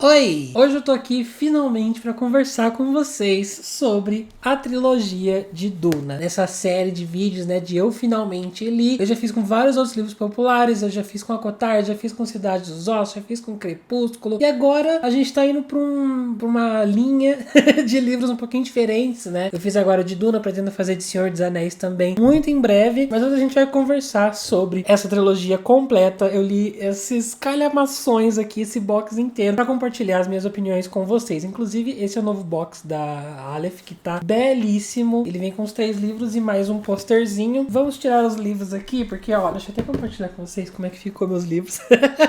Oi! Hoje eu tô aqui finalmente para conversar com vocês sobre a trilogia de Duna. Nessa série de vídeos, né, de Eu Finalmente Li. Eu já fiz com vários outros livros populares, eu já fiz com Acotar, já fiz com Cidade dos Ossos, já fiz com Crepúsculo. E agora a gente tá indo pra uma linha de livros um pouquinho diferentes, né? Eu fiz agora de Duna, pretendo fazer de Senhor dos Anéis também, muito em breve. Mas hoje a gente vai conversar sobre essa trilogia completa. Eu li esses calhamações aqui, esse box inteiro, pra compartilhar as minhas opiniões com vocês. Inclusive, esse é o novo box da Aleph, que tá belíssimo. Ele vem com os 3 livros e mais um posterzinho. Vamos tirar os livros aqui, porque, ó, deixa eu até compartilhar com vocês como é que ficou meus livros.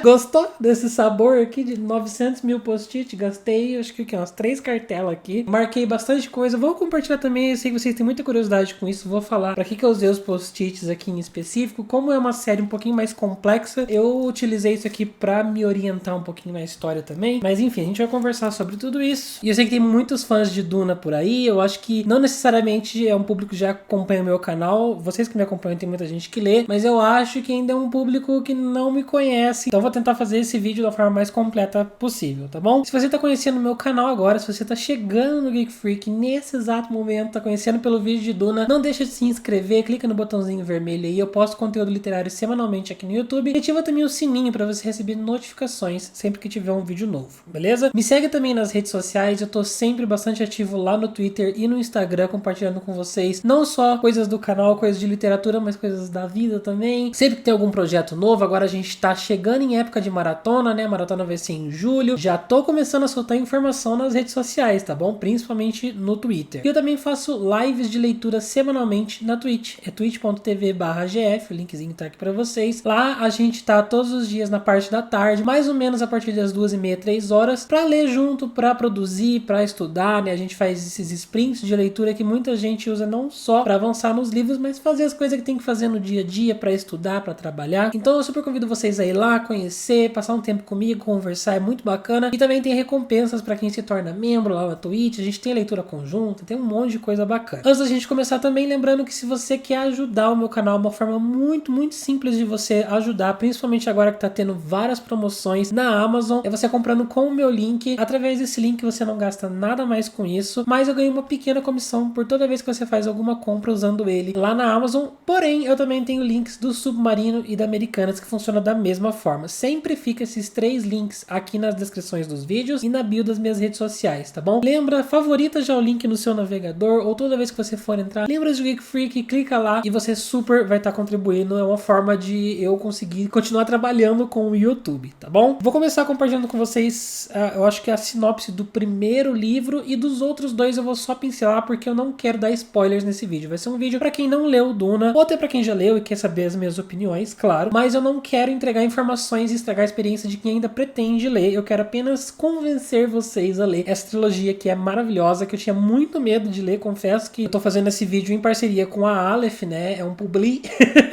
Gostou desse sabor aqui de 900 mil post-it? Gastei, acho que o que? Umas 3 cartelas aqui. Marquei bastante coisa. Vou compartilhar também, eu sei que vocês têm muita curiosidade com isso. Vou falar pra que eu usei os post-its aqui em específico. Como é uma série um pouquinho mais complexa, eu utilizei isso aqui pra me orientar um pouquinho na história também. Mas enfim, a gente vai conversar sobre tudo isso. E eu sei que tem muitos fãs de Duna por aí. Eu acho que não necessariamente é um público que já acompanha o meu canal. Vocês que me acompanham, tem muita gente que lê. Mas eu acho que ainda é um público que não me conhece. Então eu vou tentar fazer esse vídeo da forma mais completa possível, tá bom? Se você tá conhecendo o meu canal agora, se você tá chegando no Geek Freak nesse exato momento, tá conhecendo pelo vídeo de Duna, não deixa de se inscrever, clica no botãozinho vermelho aí. Eu posto conteúdo literário semanalmente aqui no YouTube. E ativa também o sininho para você receber notificações sempre que tiver um vídeo novo, beleza? Me segue também nas redes sociais, eu tô sempre bastante ativo lá no Twitter e no Instagram, compartilhando com vocês não só coisas do canal, coisas de literatura, mas coisas da vida também. Sempre que tem algum projeto novo, agora a gente tá chegando em época de maratona, né? Maratona vai ser em julho. Já tô começando a soltar informação nas redes sociais, tá bom? Principalmente no Twitter. E eu também faço lives de leitura semanalmente na Twitch. É twitch.tv/gf, o linkzinho tá aqui pra vocês. Lá a gente tá todos os dias na parte da tarde, mais ou menos a partir das 2h30, 3 horas, pra ler junto, pra produzir, pra estudar, né? A gente faz esses sprints de leitura que muita gente usa não só pra avançar nos livros, mas fazer as coisas que tem que fazer no dia a dia, pra estudar, pra trabalhar. Então eu super convido vocês a ir lá, conhecer, passar um tempo comigo, conversar, é muito bacana. E também tem recompensas pra quem se torna membro lá na Twitch, a gente tem leitura conjunta, tem um monte de coisa bacana. Antes da gente começar também, lembrando que se você quer ajudar o meu canal, uma forma muito simples de você ajudar, principalmente agora que tá tendo várias promoções na Amazon, é você comprando com o meu link. Através desse link você não gasta nada mais com isso, mas eu ganho uma pequena comissão por toda vez que você faz alguma compra usando ele lá na Amazon. Porém, eu também tenho links do Submarino e da Americanas que funcionam da mesma forma. Sempre fica esses 3 links aqui nas descrições dos vídeos e na bio das minhas redes sociais, tá bom? Lembra, favorita já o link no seu navegador, ou toda vez que você for entrar, lembra de Geek Freak, clica lá e você super vai estar contribuindo. É uma forma de eu conseguir continuar trabalhando com o YouTube, tá bom? Vou começar compartilhando com vocês, eu acho que a sinopse do primeiro livro, e dos outros 2 eu vou só pincelar porque eu não quero dar spoilers nesse vídeo. Vai ser um vídeo pra quem não leu Duna, ou até pra quem já leu e quer saber as minhas opiniões, claro, mas eu não quero entregar informações e estragar a experiência de quem ainda pretende ler. Eu quero apenas convencer vocês a ler essa trilogia que é maravilhosa, que eu tinha muito medo de ler. Confesso que eu tô fazendo esse vídeo em parceria com a Aleph, né? É um publi.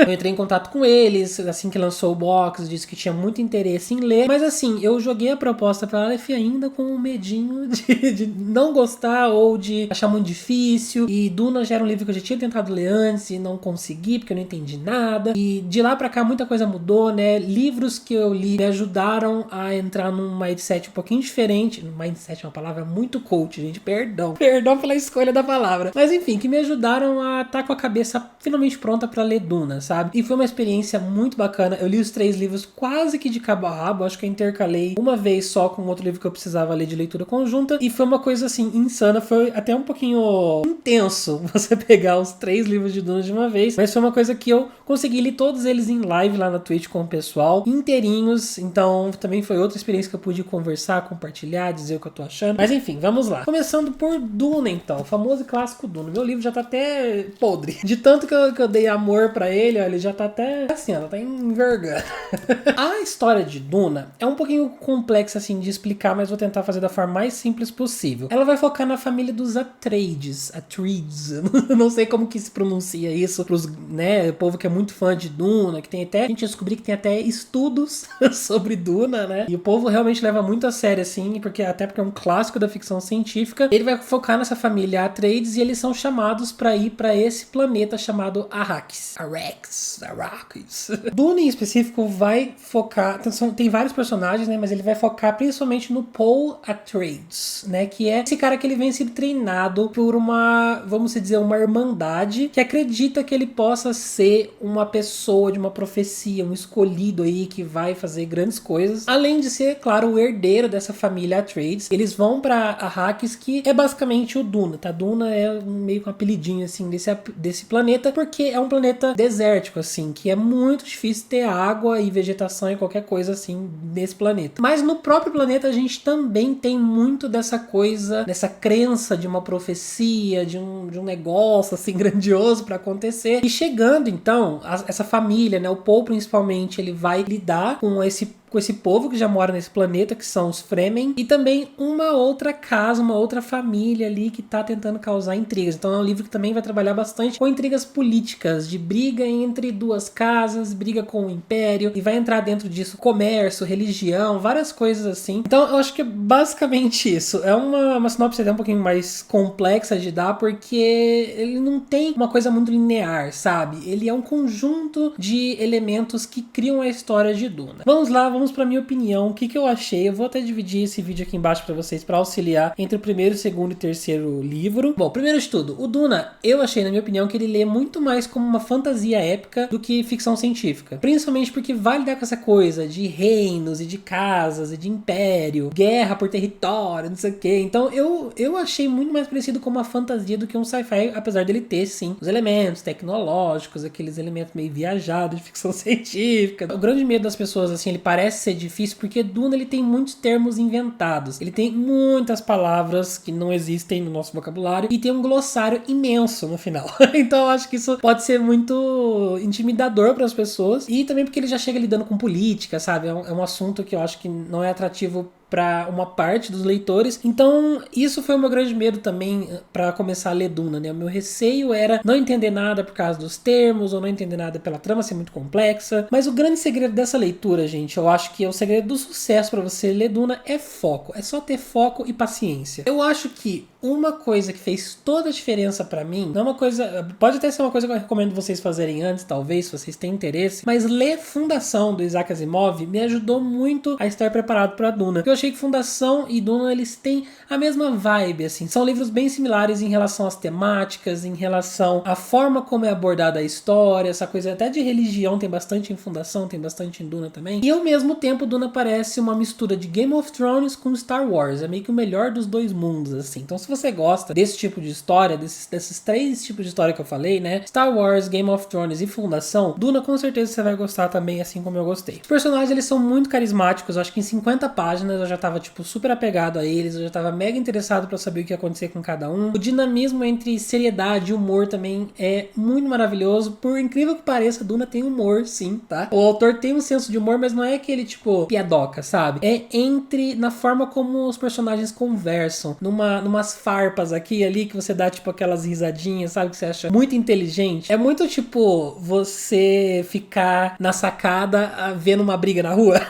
Eu entrei em contato com eles assim que lançou o box, disse que tinha muito interesse em ler, mas assim, eu joguei a proposta pra Aleph ainda com um medinho de não gostar ou de achar muito difícil. E Duna já era um livro que eu já tinha tentado ler antes e não consegui porque eu não entendi nada. E de lá pra cá muita coisa mudou, né? Livros que eu li me ajudaram a entrar num mindset um pouquinho diferente. Mindset é uma palavra muito coach, gente. Perdão pela escolha da palavra. Mas enfim, que me ajudaram a estar com a cabeça finalmente pronta pra ler Duna, sabe? E foi uma experiência muito bacana. Eu li os 3 livros quase que de cabo a rabo. Acho que eu intercalei uma vez só com outro livro que eu precisava ler de leitura conjunta. E foi uma coisa assim, insana. Foi até um pouquinho intenso você pegar os 3 livros de Duna de uma vez. Mas foi uma coisa que eu consegui ler todos eles em live lá na Twitch com o pessoal, inteirinhos. Então também foi outra experiência que eu pude conversar, compartilhar, dizer o que eu tô achando. Mas enfim, vamos lá. Começando por Duna então, o famoso e clássico Duna. Meu livro já tá até podre. De tanto que eu dei amor pra ele, ó, ele já tá até assim, ó, tá envergando. A história de Duna é um pouquinho complexa assim de explicar, mas vou tentar fazer da forma mais simples possível. Ela vai focar na família dos Atreides, não sei como que se pronuncia isso pros, né, o povo que é muito fã de Duna, que tem até, a gente descobriu que tem até estudos sobre Duna, né, e o povo realmente leva muito a sério assim, porque é um clássico da ficção científica. Ele vai focar nessa família Atreides e eles são chamados pra ir pra esse planeta chamado Arrakis. Arrakis. Duna em específico vai focar, tem vários personagens, né, mas ele vai focar principalmente no Paul Atreides, né? Que é esse cara que ele vem sendo treinado por uma, vamos dizer, uma irmandade que acredita que ele possa ser uma pessoa de uma profecia, um escolhido aí que vai fazer grandes coisas. Além de ser, claro, o herdeiro dessa família Atreides. Eles vão pra Arrakis, que é basicamente o Duna, tá? Duna é meio que um apelidinho, assim, desse planeta, porque é um planeta desértico, assim, que é muito difícil ter água e vegetação e qualquer coisa, assim, nesse planeta. Mas no próprio planeta a gente também tem muito dessa coisa, dessa crença de uma profecia, de um negócio, assim, grandioso pra acontecer. E chegando, então, essa família, né? O Paul, principalmente, ele vai lidar com esse povo que já mora nesse planeta, que são os Fremen, e também uma outra casa, uma outra família ali que tá tentando causar intrigas. Então é um livro que também vai trabalhar bastante com intrigas políticas, de briga entre duas casas, briga com o Império, e vai entrar dentro disso comércio, religião, várias coisas assim. Então eu acho que é basicamente isso. É uma sinopse até um pouquinho mais complexa de dar, porque ele não tem uma coisa muito linear, sabe? Ele é um conjunto de elementos que criam a história de Duna. Vamos lá, vamos pra minha opinião, o que eu achei. Eu vou até dividir esse vídeo aqui embaixo pra vocês, pra auxiliar entre o primeiro, segundo e terceiro livro. Bom, primeiro de tudo, o Duna, eu achei, na minha opinião, que ele lê muito mais como uma fantasia épica do que ficção científica. Principalmente porque vai lidar com essa coisa de reinos e de casas e de império, guerra por território, não sei o que. Então eu achei muito mais parecido com uma fantasia do que um sci-fi, apesar dele ter, sim, os elementos tecnológicos, aqueles elementos meio viajados de ficção científica. O grande medo das pessoas, assim, ele parece ser difícil porque Duna, ele tem muitos termos inventados. Ele tem muitas palavras que não existem no nosso vocabulário e tem um glossário imenso no final. Então eu acho que isso pode ser muito intimidador para as pessoas, e também porque ele já chega lidando com política, sabe? É um assunto que eu acho que não é atrativo para uma parte dos leitores. Então isso foi o meu grande medo também para começar a ler Duna, né? O meu receio era não entender nada por causa dos termos, ou não entender nada pela trama ser muito complexa. Mas o grande segredo dessa leitura, gente, eu acho que é o segredo do sucesso para você ler Duna é foco. É só ter foco e paciência. Eu acho que uma coisa que fez toda a diferença pra mim, não é uma coisa, pode até ser uma coisa que eu recomendo vocês fazerem antes, talvez, se vocês têm interesse, mas ler Fundação do Isaac Asimov me ajudou muito a estar preparado pra Duna. Eu achei que Fundação e Duna, eles têm a mesma vibe, assim, são livros bem similares em relação às temáticas, em relação à forma como é abordada a história, essa coisa até de religião tem bastante em Fundação, tem bastante em Duna também, e ao mesmo tempo Duna parece uma mistura de Game of Thrones com Star Wars, é meio que o melhor dos dois mundos, assim. Então se você gosta desse tipo de história, desses três tipos de história que eu falei, né, Star Wars, Game of Thrones e Fundação, Duna com certeza você vai gostar também, assim como eu gostei. Os personagens, eles são muito carismáticos, eu acho que em 50 páginas eu já tava, tipo, super apegado a eles, eu já tava mega interessado pra saber o que ia acontecer com cada um. O dinamismo entre seriedade e humor também é muito maravilhoso, por incrível que pareça, Duna tem humor, sim, tá? O autor tem um senso de humor, mas não é aquele, tipo, piadoca, sabe? É na forma como os personagens conversam, numas farpas aqui e ali que você dá, tipo, aquelas risadinhas, sabe? Que você acha muito inteligente. É muito, tipo, você ficar na sacada vendo uma briga na rua.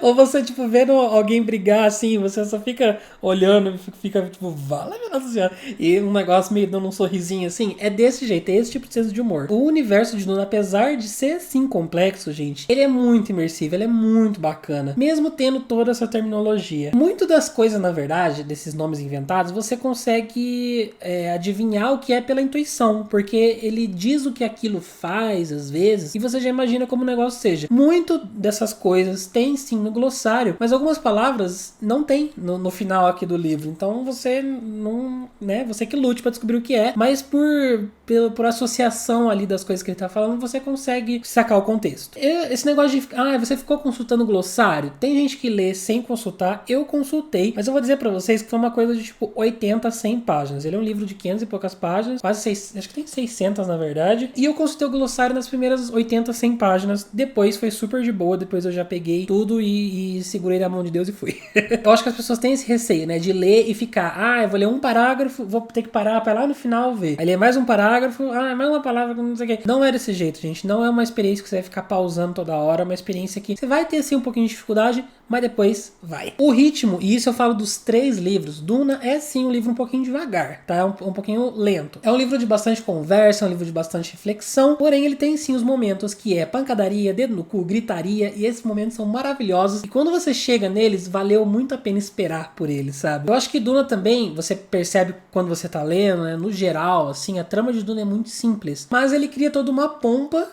Ou você, tipo, vendo alguém brigar assim, você só fica olhando, fica, tipo, vala minha Nossa Senhora. E um negócio meio dando um sorrisinho assim. É desse jeito, é esse tipo de senso de humor. O universo de Duna, apesar de ser, sim, complexo, gente, ele é muito imersivo, ele é muito bacana. Mesmo tendo toda essa terminologia. Muito das coisas, na verdade, desses nomes inventados, você consegue adivinhar o que é pela intuição. Porque ele diz o que aquilo faz, às vezes, e você já imagina como o negócio seja. Muito dessas coisas tem, sim, no glossário, mas algumas palavras não tem no final aqui do livro, então você não, né, você que lute pra descobrir o que é, mas por associação ali das coisas que ele tá falando, você consegue sacar o contexto. Esse negócio de, você ficou consultando o glossário, tem gente que lê sem consultar, eu consultei, mas eu vou dizer pra vocês que foi uma coisa de tipo 80 a 100 páginas, ele é um livro de 500 e poucas páginas, quase 6, acho que tem 600 na verdade, e eu consultei o glossário nas primeiras 80, 100 páginas, depois foi super de boa, depois eu já peguei tudo e segurei na mão de Deus e fui. Eu acho que as pessoas têm esse receio, né, de ler e ficar, eu vou ler um parágrafo, vou ter que parar pra lá no final ver. Aí ler mais um parágrafo, mais uma palavra, não sei o que. Não é desse jeito, gente. Não é uma experiência que você vai ficar pausando toda hora, é uma experiência que você vai ter, assim, um pouquinho de dificuldade, mas depois vai. O ritmo, e isso eu falo dos 3 livros, Duna é sim um livro um pouquinho devagar, tá? É um pouquinho lento. É um livro de bastante conversa, é um livro de bastante reflexão, porém ele tem sim os momentos que é pancadaria, dedo no cu, gritaria, e esses momentos são maravilhosos, e quando você chega neles, valeu muito a pena esperar por eles, sabe? Eu acho que Duna também, você percebe quando você tá lendo, né? No geral, assim, a trama de Duna é muito simples, mas ele cria toda uma pompa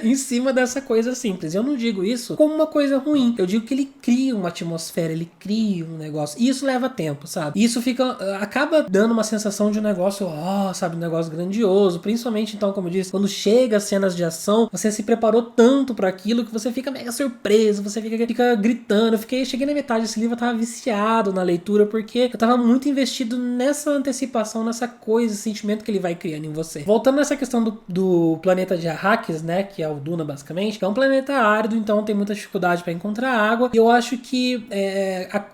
em cima dessa coisa simples. Eu não digo isso como uma coisa ruim, eu digo que ele cria uma atmosfera, ele cria um negócio, e isso leva tempo, sabe? E isso acaba dando uma sensação de um negócio, sabe, um negócio grandioso, principalmente então, como eu disse, quando chega as cenas de ação, você se preparou tanto para aquilo que você fica mega surpreso, você fica gritando. Cheguei na metade desse livro, eu tava viciado na leitura, porque eu tava muito investido nessa antecipação, nessa coisa, esse sentimento que ele vai criando em você. Voltando nessa questão do planeta de Arrakis, né, que é o Duna basicamente, que é um planeta árido, então tem muita dificuldade para encontrar água, e eu acho que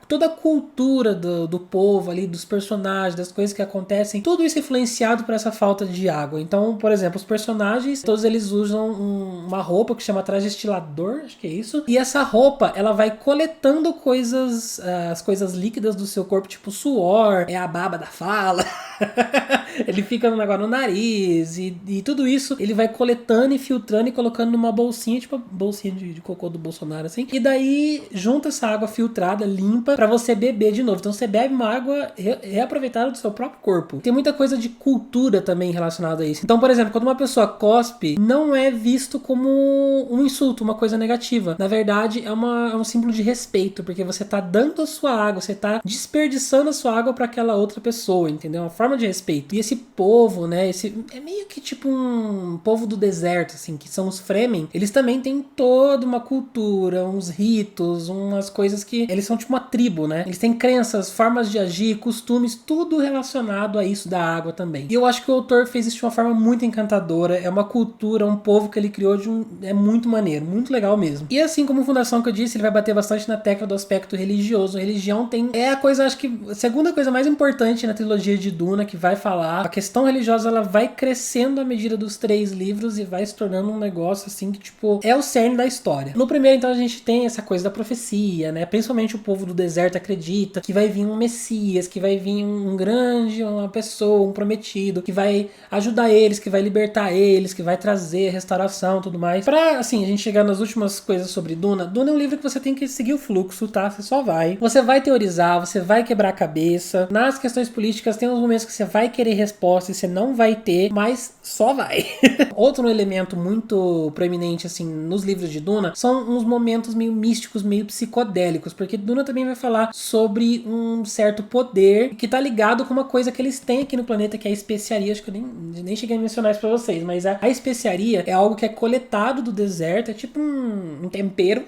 toda a cultura do povo ali, dos personagens, das coisas que acontecem, tudo isso é influenciado por essa falta de água. Então, por exemplo, os personagens, todos eles usam uma roupa que chama traje estilador, acho que é isso, e essa roupa, ela vai coletando coisas, as coisas líquidas do seu corpo, tipo suor, a baba da fala, ele fica um negócio no nariz, e tudo isso ele vai coletando e filtrando e colocando numa bolsinha, tipo a bolsinha de cocô do Bolsonaro, assim, e daí junta essa água filtrada, limpa, pra você beber de novo. Então você bebe uma água reaproveitada do seu próprio corpo. Tem muita coisa de cultura também relacionada a isso. Então, por exemplo, quando uma pessoa cospe, não é visto como um insulto, uma coisa negativa. Na verdade, é um símbolo de respeito, porque você tá dando a sua água, você tá desperdiçando a sua água pra aquela outra pessoa, entendeu? É uma forma de respeito. E esse povo, né, é meio que tipo um povo do deserto, assim, que são os Fremen. Eles também têm toda uma cultura, uns ritos, umas coisas que eles são tipo uma tribo, né? Eles têm crenças, formas de agir, costumes, tudo relacionado a isso da água também. E eu acho que o autor fez isso de uma forma muito encantadora. É uma cultura, um povo que ele criou é muito maneiro, muito legal mesmo. E assim como Fundação que eu disse, ele vai bater bastante na tecla do aspecto religioso. A religião é a coisa, acho que a segunda coisa mais importante na trilogia de Duna, que vai falar. A questão religiosa, ela vai crescendo à medida dos 3 livros e vai se tornando um negócio assim que, tipo, é o cerne da história. No primeiro, então, a gente tem essa coisa da profecia, né? Principalmente o povo do deserto acredita que vai vir um Messias, que vai vir uma pessoa, um prometido, que vai ajudar eles, que vai libertar eles, que vai trazer restauração e tudo mais. Pra, assim, a gente chegar nas últimas coisas sobre Duna. Duna é um livro que você tem que seguir o fluxo, tá? Você só vai. Você vai teorizar, você vai quebrar a cabeça. Nas questões políticas, tem uns momentos que você vai querer resposta e você não vai ter, mas só vai. Outro elemento muito proeminente, assim, nos livros de Duna, são uns momentos meio místicos, meio psicodélicos, porque Duna também vai falar sobre um certo poder que tá ligado com uma coisa que eles têm aqui no planeta, que é a especiaria. Acho que eu nem cheguei a mencionar isso pra vocês, mas a especiaria é algo que é coletado do deserto, é tipo um tempero.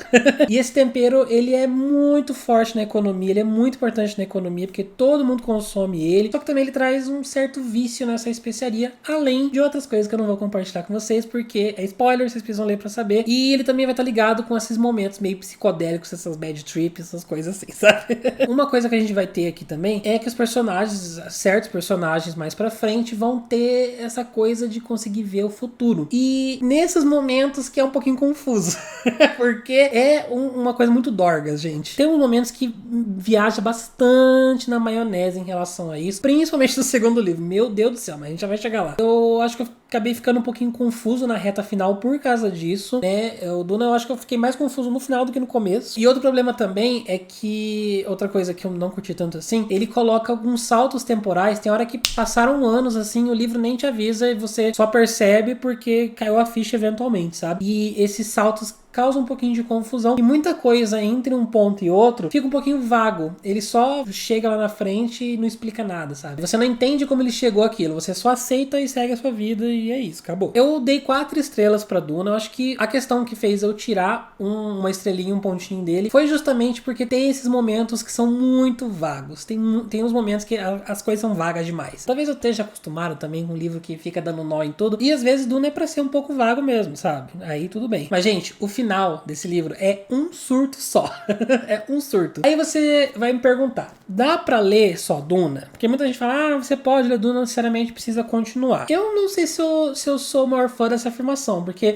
E esse tempero, ele é muito forte na economia, ele é muito importante na economia, porque todo mundo consome ele, só que também ele traz um certo vício nessa especiaria, além de outras coisas que eu não vou compartilhar com vocês, porque é spoiler, vocês precisam ler pra saber. E ele também vai estar ligado com esses momentos meio psicodélicos, essas bad trips, essas coisas assim, sabe? Uma coisa que a gente vai ter aqui também é que os personagens, certos personagens mais pra frente, vão ter essa coisa de conseguir ver o futuro. E nesses momentos que é um pouquinho confuso, porque é uma coisa muito dorgas, gente. Tem uns momentos que viaja bastante na maionese em relação a isso, principalmente no segundo livro. Meu Deus do céu, mas a gente já vai chegar lá. Eu acho que eu acabei ficando um pouquinho confuso na reta final por causa disso, né? O Duna, eu acho que eu fiquei mais confuso no final do que no começo. E outro problema também é que, outra coisa que eu não curti tanto assim, ele coloca alguns saltos temporais. Tem hora que passaram anos assim, o livro nem te avisa e você só percebe porque caiu a ficha eventualmente, sabe? E esses saltos causa um pouquinho de confusão e muita coisa entre um ponto e outro fica um pouquinho vago. Ele só chega lá na frente e não explica nada, sabe? Você não entende como ele chegou àquilo, você só aceita e segue a sua vida e é isso, acabou. Eu dei 4 estrelas pra Duna. Eu acho que a questão que fez eu tirar uma estrelinha, um pontinho dele, foi justamente porque tem esses momentos que são muito vagos. Tem uns momentos que as coisas são vagas demais. Talvez eu esteja acostumado também com um livro que fica dando nó em tudo, e às vezes Duna é pra ser um pouco vago mesmo, sabe? Aí tudo bem. Mas, gente, o final desse livro é um surto só. É um surto. Aí você vai me perguntar, dá pra ler só Duna? Porque muita gente fala, você pode ler Duna, não necessariamente precisa continuar. Eu não sei se eu sou o maior fã dessa afirmação, porque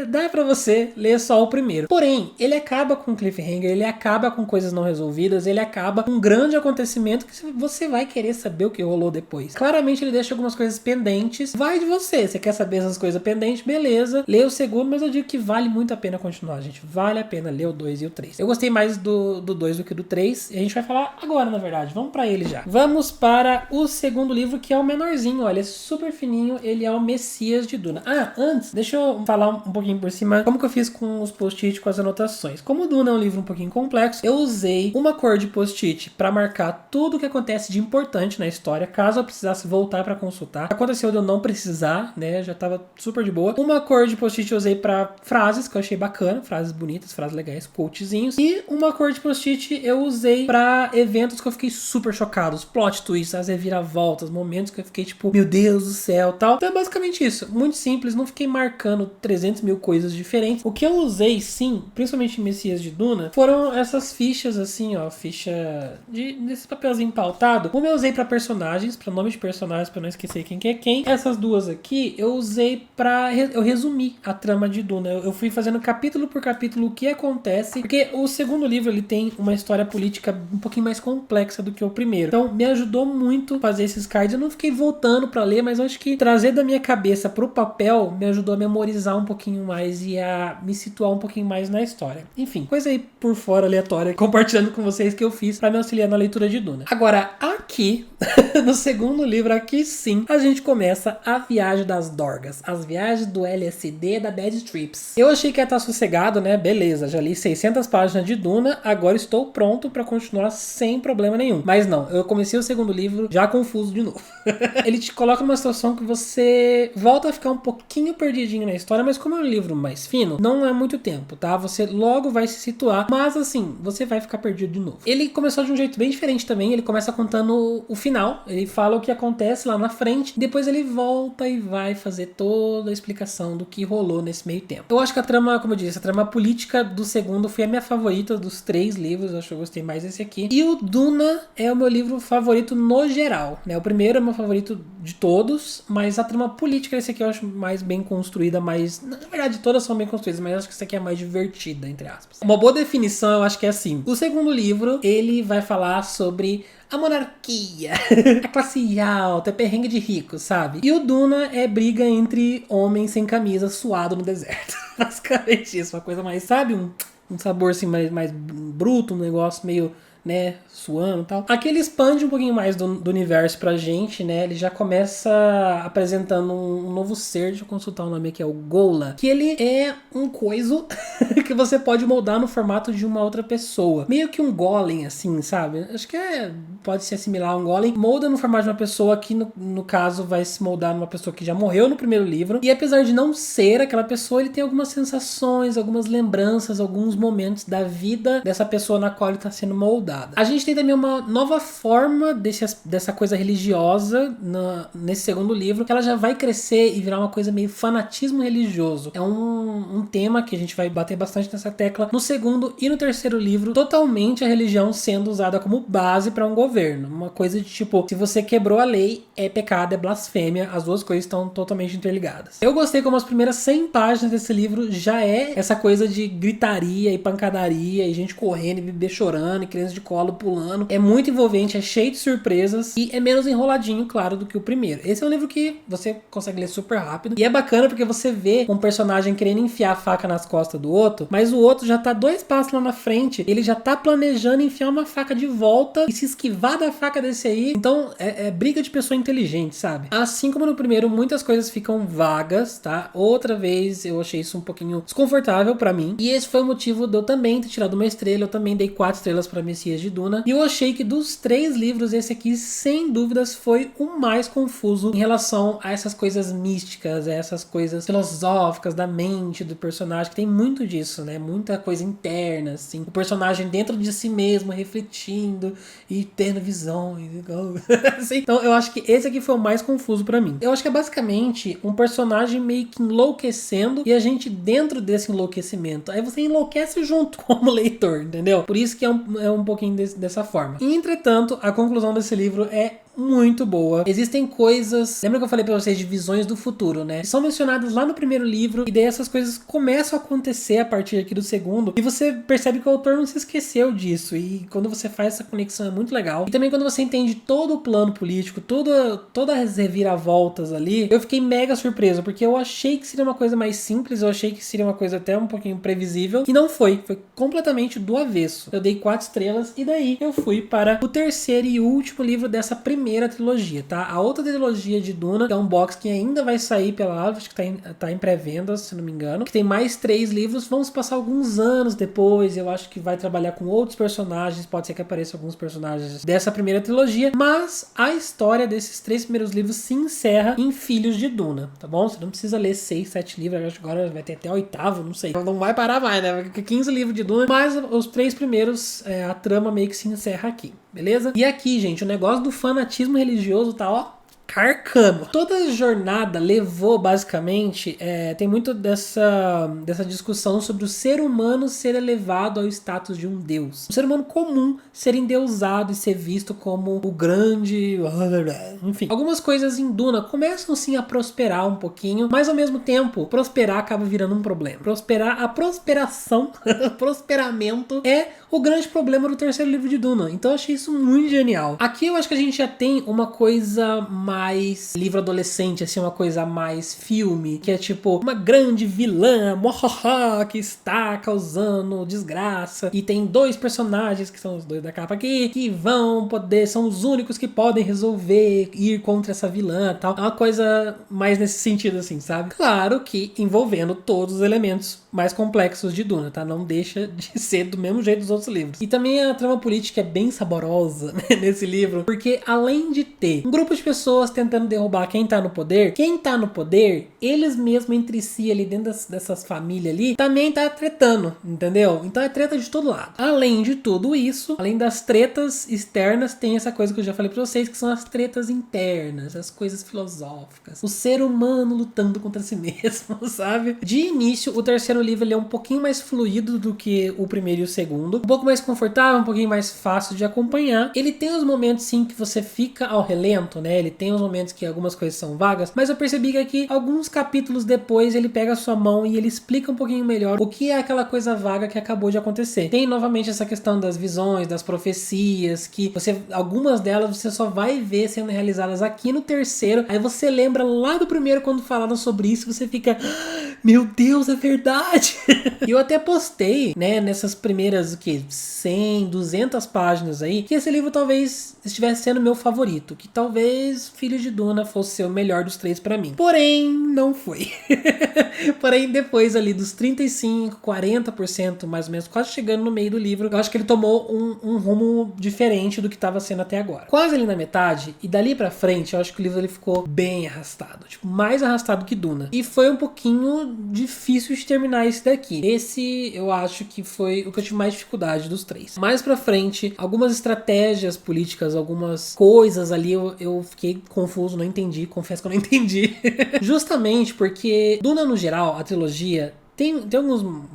dá pra você ler só o primeiro. Porém, ele acaba com cliffhanger, ele acaba com coisas não resolvidas, ele acaba com um grande acontecimento que você vai querer saber o que rolou depois. Claramente ele deixa algumas coisas pendentes, vai de você quer saber essas coisas pendentes, beleza, lê o segundo, mas eu digo que vale muito a pena continuar, gente, vale a pena ler o 2 e o 3. Eu gostei mais do 2 do que do 3, e a gente vai falar agora, na verdade, vamos pra ele já. Vamos para o segundo livro, que é o menorzinho, olha, é super fininho, ele é o Messias de Duna. Antes, deixa eu falar um pouquinho por cima como que eu fiz com os post-it, com as anotações. Como o Duna é um livro um pouquinho complexo, eu usei uma cor de post-it para marcar tudo o que acontece de importante na história, caso eu precisasse voltar para consultar. Aconteceu de eu não precisar, né, já tava super de boa. Uma cor de post-it eu usei para frases, que eu achei bacana, frases bonitas, frases legais, quotezinhos. E uma cor de post-it eu usei para eventos que eu fiquei super chocado, os plot twists, as reviravoltas, momentos que eu fiquei tipo, meu Deus do céu, tal. Então é basicamente isso, muito simples, não fiquei marcando 300 mil coisas diferentes. O que eu usei, sim, principalmente em Messias de Duna, foram essas fichas assim, ó, ficha desse papelzinho pautado. Uma eu usei para personagens, para nome de personagens, para não esquecer quem que é quem. Essas duas aqui eu usei para eu resumir a trama de Duna. Eu fui fazendo capítulo por capítulo o que acontece, porque o segundo livro ele tem uma história política um pouquinho mais complexa do que o primeiro. Então me ajudou muito fazer esses cards. Eu não fiquei voltando para ler, mas eu acho que trazer da minha cabeça pro papel me ajudou a memorizar um pouquinho mais e a me situar um pouquinho mais na história. Enfim, coisa aí por fora aleatória, compartilhando com vocês que eu fiz para me auxiliar na leitura de Duna. Agora, aqui, no segundo livro, aqui sim, a gente começa a viagem das Dorgas, as viagens do LSD da Bad Trips. Eu achei que ia estar sossegado, né? Beleza, já li 600 páginas de Duna, agora estou pronto para continuar sem problema nenhum. Mas não, eu comecei o segundo livro já confuso de novo. Ele te coloca numa situação que você volta a ficar um pouquinho perdidinho na história, mas como é um livro mais fino, não é muito tempo, tá? Você logo vai se situar, mas assim, você vai ficar perdido de novo. Ele começou de um jeito bem diferente também, ele começa contando o final, ele fala o que acontece lá na frente, depois ele volta e vai fazer toda a explicação do que rolou nesse meio tempo. Eu acho que a trama, como eu disse, a trama política do segundo foi a minha favorita dos 3 livros, eu acho que eu gostei mais desse aqui. E o Duna é o meu livro favorito no geral, né? O primeiro é o meu favorito de todos, mas a trama política desse aqui eu acho mais bem construída, mais... Na verdade, todas são bem construídas, mas eu acho que esse aqui é mais divertida, entre aspas. Uma boa definição, eu acho que é assim. O segundo livro, ele vai falar sobre a monarquia, a classe alta, é perrengue de rico, sabe? E o Duna é briga entre homens sem camisa, suado no deserto. Basicamente isso, uma coisa mais, sabe? Um sabor assim mais bruto, um negócio meio, né, suando e tal. Aqui ele expande um pouquinho mais do universo pra gente, né? Ele já começa apresentando um novo ser, deixa eu consultar o nome aqui, é o Gola, que ele é um coiso que você pode moldar no formato de uma outra pessoa. Meio que um golem, assim, sabe? Acho que pode se assimilar a um golem. Molda no formato de uma pessoa que, no caso, vai se moldar numa pessoa que já morreu no primeiro livro. E apesar de não ser aquela pessoa, ele tem algumas sensações, algumas lembranças, alguns momentos da vida dessa pessoa na qual ele está sendo moldada. A gente tem também uma nova forma dessa coisa religiosa nesse segundo livro, que ela já vai crescer e virar uma coisa meio fanatismo religioso. É um tema que a gente vai bater bastante nessa tecla no segundo e no terceiro livro, totalmente a religião sendo usada como base para um governo. Uma coisa de tipo, se você quebrou a lei, é pecado, é blasfêmia, as duas coisas estão totalmente interligadas. Eu gostei como as primeiras 100 páginas desse livro já é essa coisa de gritaria e pancadaria e gente correndo e bebê chorando e criança de colo pulando. É muito envolvente, é cheio de surpresas e é menos enroladinho, claro, do que o primeiro. Esse é um livro que você consegue ler super rápido e é bacana porque você vê um personagem querendo enfiar a faca nas costas do outro, mas o outro já tá 2 passos lá na frente, ele já tá planejando enfiar uma faca de volta e se esquivar da faca desse aí. Então é briga de pessoa inteligente, sabe? Assim como no primeiro, muitas coisas ficam vagas, tá? Outra vez eu achei isso um pouquinho desconfortável pra mim, e esse foi o motivo de eu também ter tirado uma estrela. Eu também dei 4 estrelas pra Messias de Duna, e eu achei que dos 3 livros, esse aqui sem dúvidas foi o mais confuso em relação a essas coisas místicas, a essas coisas filosóficas da mente do personagem, que tem muito disso, né? Muita coisa interna, assim, o personagem dentro de si mesmo refletindo e tendo visões assim. Então eu acho que esse aqui foi o mais confuso pra mim. Eu acho que é basicamente um personagem meio que enlouquecendo e a gente dentro desse enlouquecimento, aí você enlouquece junto como leitor, entendeu? Por isso que é um pouquinho pouquinho dessa forma. Entretanto, a conclusão desse livro é muito boa. Existem coisas... Lembra que eu falei pra vocês de visões do futuro, né? São mencionadas lá no primeiro livro, e daí essas coisas começam a acontecer a partir aqui do segundo, e você percebe que o autor não se esqueceu disso, e quando você faz essa conexão é muito legal. E também quando você entende todo o plano político, todas as reviravoltas ali, eu fiquei mega surpreso, porque eu achei que seria uma coisa mais simples, eu achei que seria uma coisa até um pouquinho previsível, e não foi. Foi completamente do avesso. Eu dei 4 estrelas, e daí eu fui para o terceiro e último livro dessa primeira trilogia, tá? A outra trilogia de Duna, que é um box que ainda vai sair pela Avro, acho que tá em pré-venda, se não me engano, que tem mais 3 livros, vamos passar alguns anos depois, eu acho que vai trabalhar com outros personagens, pode ser que apareçam alguns personagens dessa primeira trilogia, mas a história desses 3 primeiros livros se encerra em Filhos de Duna, tá bom? Você não precisa ler 6, 7 livros, acho que agora vai ter até o 8º, não sei. Não vai parar mais, né? 15 livros de Duna, mas os 3 primeiros, a trama meio que se encerra aqui, beleza? E aqui, gente, o negócio do fanatismo religioso tá, ó, carcano. Toda a jornada levou, basicamente, tem muito dessa discussão sobre o ser humano ser elevado ao status de um deus. O ser humano comum ser endeusado e ser visto como o grande... Enfim, algumas coisas em Duna começam sim a prosperar um pouquinho, mas ao mesmo tempo, prosperar acaba virando um problema. A prosperação, prosperamento é o grande problema do terceiro livro de Duna. Então eu achei isso muito genial. Aqui eu acho que a gente já tem uma coisa mais livro adolescente, assim, uma coisa mais filme, que é tipo uma grande vilã, que está causando desgraça, e tem 2 personagens, que são os 2 da capa aqui, que vão poder, são os únicos que podem resolver ir contra essa vilã e tal. É uma coisa mais nesse sentido, assim, sabe? Claro que envolvendo todos os elementos mais complexos de Duna, tá? Não deixa de ser do mesmo jeito dos outros livros. E também a trama política é bem saborosa, né, nesse livro, porque além de ter um grupo de pessoas tentando derrubar quem tá no poder, eles mesmos entre si ali dentro dessas famílias ali, também tá tretando, entendeu? Então é treta de todo lado. Além de tudo isso, além das tretas externas, tem essa coisa que eu já falei pra vocês, que são as tretas internas, as coisas filosóficas. O ser humano lutando contra si mesmo, sabe? De início, o terceiro livro ele é um pouquinho mais fluido do que o primeiro e o segundo. Um pouco mais confortável, um pouquinho mais fácil de acompanhar. Ele tem os momentos sim que você fica ao relento, né? Ele tem os momentos que algumas coisas são vagas, mas eu percebi que aqui, alguns capítulos depois, ele pega a sua mão e ele explica um pouquinho melhor o que é aquela coisa vaga que acabou de acontecer. Tem novamente essa questão das visões, das profecias, que algumas delas você só vai ver sendo realizadas aqui no terceiro. Aí você lembra lá do primeiro quando falaram sobre isso, você fica, meu Deus, é verdade! E eu até postei, né, nessas primeiras, 100, 200 páginas aí, que esse livro talvez estivesse sendo meu favorito, que talvez Filhos de Duna fosse ser o melhor dos 3 pra mim. Porém, não foi. Porém, depois ali dos 35, 40%, mais ou menos, quase chegando no meio do livro, eu acho que ele tomou um rumo diferente do que estava sendo até agora. Quase ali na metade, e dali pra frente, eu acho que o livro ele ficou bem arrastado. Tipo, mais arrastado que Duna. E foi um pouquinho difícil de terminar esse daqui. Esse, eu acho que foi o que eu tive mais dificuldade dos 3. Mais pra frente, algumas estratégias políticas, algumas coisas ali, eu fiquei confuso, não entendi. Confesso que eu não entendi. Justamente porque Duna, no geral, a trilogia... Tem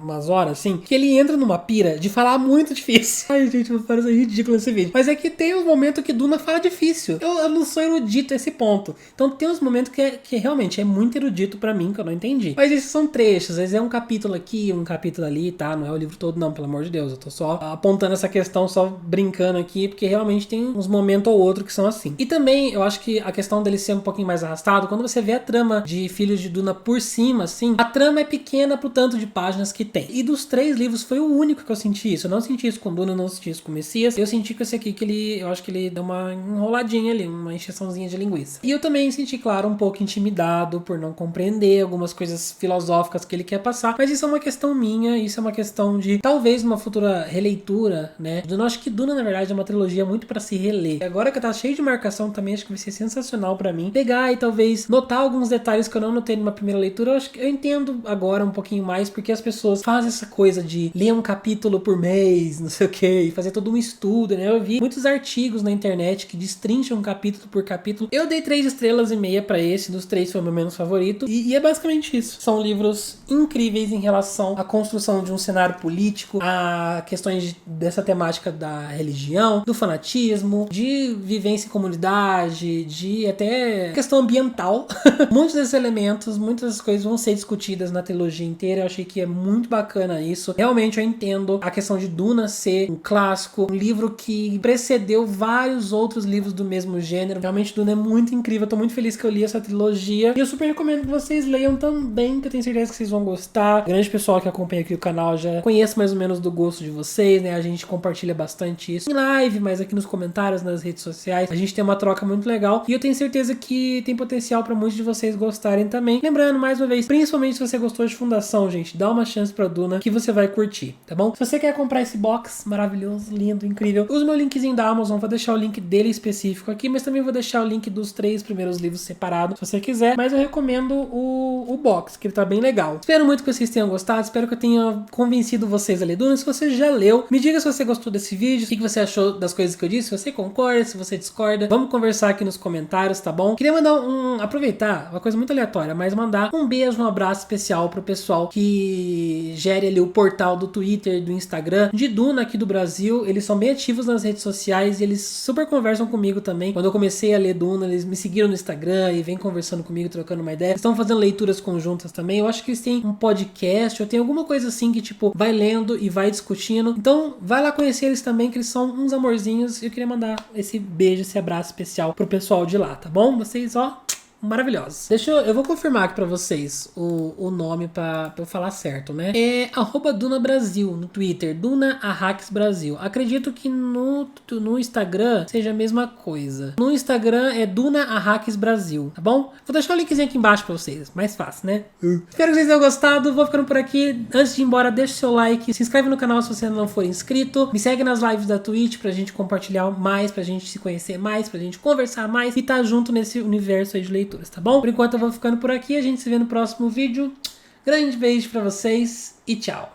umas horas, assim, que ele entra numa pira de falar muito difícil. Ai, gente, parece ridículo esse vídeo. Mas é que tem uns momentos que Duna fala difícil. Eu não sou erudito a esse ponto. Então tem uns momentos que realmente é muito erudito pra mim, que eu não entendi. Mas esses são trechos. Às vezes é um capítulo aqui, um capítulo ali, tá? Não é o livro todo, não, pelo amor de Deus. Eu tô só apontando essa questão, só brincando aqui, porque realmente tem uns momentos ou outro que são assim. E também, eu acho que a questão dele ser um pouquinho mais arrastado, quando você vê a trama de Filhos de Duna por cima, assim, a trama é pequena pro tanto de páginas que tem. E dos 3 livros foi o único que eu senti isso. Eu não senti isso com Duna, eu não senti isso com Messias. Eu senti com esse aqui que eu acho que ele deu uma enroladinha ali, uma encheçãozinha de linguiça. E eu também senti, claro, um pouco intimidado por não compreender algumas coisas filosóficas que ele quer passar. Mas isso é uma questão minha, isso é uma questão de talvez uma futura releitura, né? Eu acho que Duna, na verdade, é uma trilogia muito pra se reler. E agora que tá cheio de marcação também, acho que vai ser sensacional pra mim pegar e talvez notar alguns detalhes que eu não notei numa primeira leitura. Eu acho que eu entendo agora um pouquinho mais porque as pessoas fazem essa coisa de ler um capítulo por mês, não sei o que, e fazer todo um estudo, né? Eu vi muitos artigos na internet que destrincham capítulo por capítulo. Eu dei 3,5 estrelas pra esse, dos 3 foi o meu menos favorito, e é basicamente isso. São livros incríveis em relação à construção de um cenário político, a questões dessa temática da religião, do fanatismo, de vivência em comunidade, de até questão ambiental. Muitos desses elementos, muitas das coisas vão ser discutidas na trilogia inteira. Eu achei que é muito bacana isso. Realmente eu entendo a questão de Duna ser um clássico, um livro que precedeu vários outros livros do mesmo gênero. Realmente Duna é muito incrível. Eu tô muito feliz que eu li essa trilogia. E eu super recomendo que vocês leiam também, que eu tenho certeza que vocês vão gostar. O grande pessoal que acompanha aqui o canal já conhece mais ou menos do gosto de vocês, né? A gente compartilha bastante isso em live, mas aqui nos comentários, nas redes sociais. A gente tem uma troca muito legal. E eu tenho certeza que tem potencial pra muitos de vocês gostarem também. Lembrando, mais uma vez, principalmente se você gostou de Fundação, gente, dá uma chance pra Duna que você vai curtir, tá bom? Se você quer comprar esse box maravilhoso, lindo, incrível, usa o meu linkzinho da Amazon, vou deixar o link dele específico aqui, mas também vou deixar o link dos 3 primeiros livros separados, se você quiser, mas eu recomendo o box, que ele tá bem legal. Espero muito que vocês tenham gostado, espero que eu tenha convencido vocês a ler Duna. Se você já leu, me diga se você gostou desse vídeo, o que você achou das coisas que eu disse, se você concorda, se você discorda, vamos conversar aqui nos comentários, tá bom? Queria mandar aproveitar, uma coisa muito aleatória, mas mandar um beijo, um abraço especial pro pessoal que gere ali o portal do Twitter, do Instagram, de Duna aqui do Brasil. Eles são bem ativos nas redes sociais e eles super conversam comigo também. Quando eu comecei a ler Duna, eles me seguiram no Instagram e vêm conversando comigo, trocando uma ideia. Estão fazendo leituras conjuntas também. Eu acho que eles têm um podcast, ou tem alguma coisa assim que, tipo, vai lendo e vai discutindo. Então, vai lá conhecer eles também, que eles são uns amorzinhos. E eu queria mandar esse beijo, esse abraço especial pro pessoal de lá, tá bom? Vocês, ó, maravilhosos. Eu vou confirmar aqui pra vocês o nome pra eu falar certo, né? É @DunaBrasil no Twitter, Duna Arrakis Brasil. Acredito que no Instagram seja a mesma coisa. No Instagram é Duna Arrakis Brasil, tá bom? Vou deixar o linkzinho aqui embaixo pra vocês, mais fácil, né? Espero que vocês tenham gostado, vou ficando por aqui. Antes de ir embora, deixa o seu like, se inscreve no canal se você ainda não for inscrito, me segue nas lives da Twitch pra gente compartilhar mais, pra gente se conhecer mais, pra gente conversar mais e tá junto nesse universo aí de leitura, tá bom? Por enquanto eu vou ficando por aqui, a gente se vê no próximo vídeo. Grande beijo pra vocês e tchau!